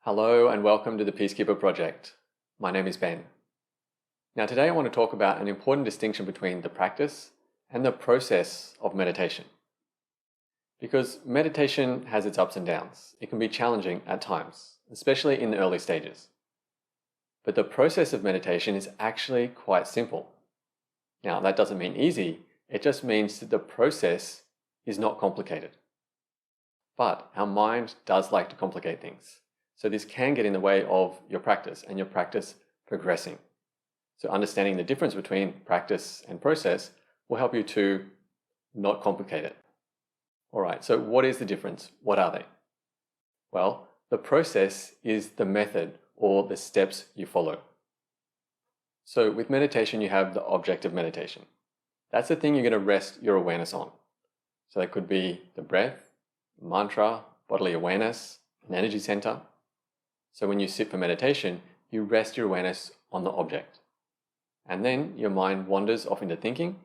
Hello and welcome to the Peacekeeper Project. My name is Ben. Now today I want to talk about an important distinction between the practice and the process of meditation. Because meditation has its ups and downs. It can be challenging at times, especially in the early stages. But the process of meditation is actually quite simple. Now that doesn't mean easy, it just means that the process is not complicated. But our mind does like to complicate things. So this can get in the way of your practice and your practice progressing. So understanding the difference between practice and process will help you to not complicate it. All right, so what is the difference? What are they? Well, the process is the method or the steps you follow. So with meditation, you have the object of meditation. That's the thing you're going to rest your awareness on. So that could be the breath, mantra, bodily awareness, an energy center. So when you sit for meditation, you rest your awareness on the object. And then your mind wanders off into thinking.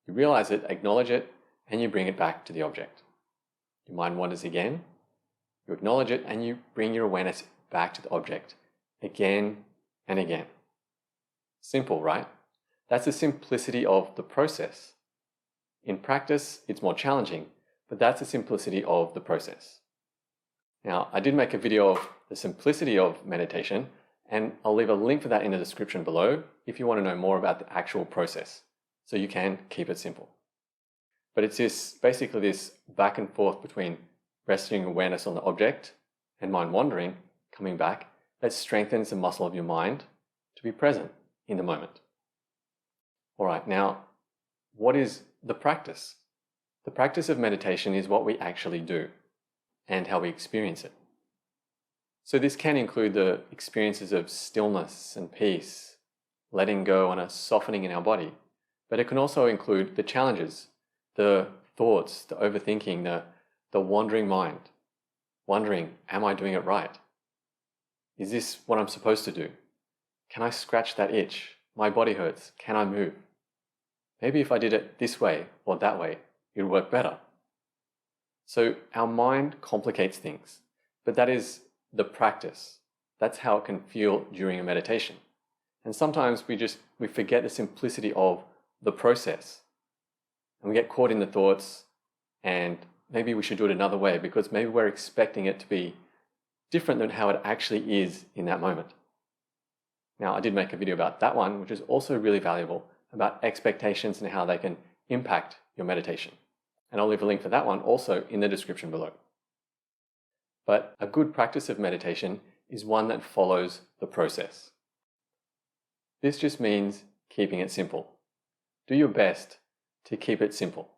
You realize it, acknowledge it, and you bring it back to the object. Your mind wanders again. You acknowledge it, and you bring your awareness back to the object again and again. Simple, right? That's the simplicity of the process. In practice, it's more challenging, but that's the simplicity of the process. Now, I did make a video of the simplicity of meditation, and I'll leave a link for that in the description below if you want to know more about the actual process, so you can keep it simple. But it's basically this back and forth between resting awareness on the object and mind wandering, coming back, that strengthens the muscle of your mind to be present in the moment. All right, now, what is the practice? The practice of meditation is what we actually do and how we experience it. So this can include the experiences of stillness and peace, letting go and a softening in our body. But it can also include the challenges, the thoughts, the overthinking, the wandering mind, wondering, am I doing it right? Is this what I'm supposed to do? Can I scratch that itch? My body hurts. Can I move? Maybe if I did it this way or that way, it would work better. So our mind complicates things, but that is the practice. That's how it can feel during a meditation. And sometimes we forget the simplicity of the process. And we get caught in the thoughts, and maybe we should do it another way because maybe we're expecting it to be different than how it actually is in that moment. Now, I did make a video about that one, which is also really valuable, about expectations and how they can impact your meditation. And I'll leave a link for that one also in the description below. But a good practice of meditation is one that follows the process. This just means keeping it simple. Do your best to keep it simple.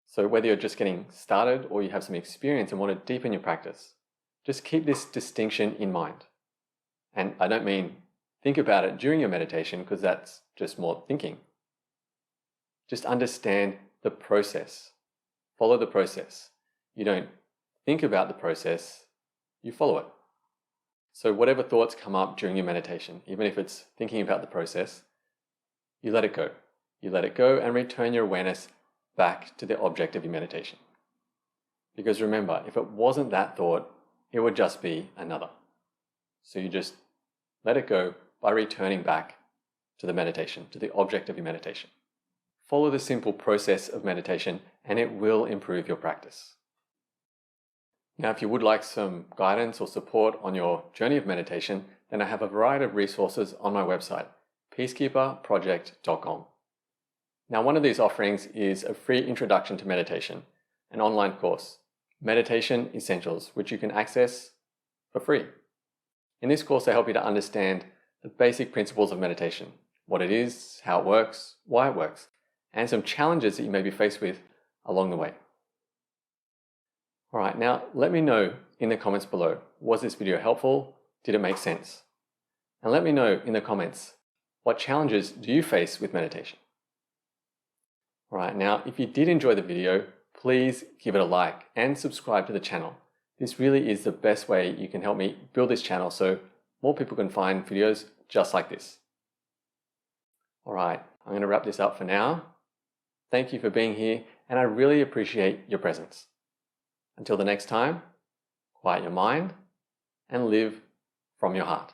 So whether you're just getting started or you have some experience and want to deepen your practice, just keep this distinction in mind. And I don't mean think about it during your meditation because that's just more thinking. Just understand the process. Follow the process. You don't think about the process, you follow it. So whatever thoughts come up during your meditation, even if it's thinking about the process, you let it go. You let it go and return your awareness back to the object of your meditation. Because remember, if it wasn't that thought, it would just be another. So you just let it go by returning back to the meditation, to the object of your meditation. Follow the simple process of meditation and it will improve your practice. Now, if you would like some guidance or support on your journey of meditation, then I have a variety of resources on my website, peacekeeperproject.com. Now, one of these offerings is a free introduction to meditation, an online course, Meditation Essentials, which you can access for free. In this course, I help you to understand the basic principles of meditation, what it is, how it works, why it works, and some challenges that you may be faced with along the way. All right, now let me know in the comments below, was this video helpful? Did it make sense? And let me know in the comments, what challenges do you face with meditation? All right, now if you did enjoy the video, please give it a like and subscribe to the channel. This really is the best way you can help me build this channel so more people can find videos just like this. All right, I'm going to wrap this up for now. Thank you for being here, and I really appreciate your presence. Until the next time, quiet your mind and live from your heart.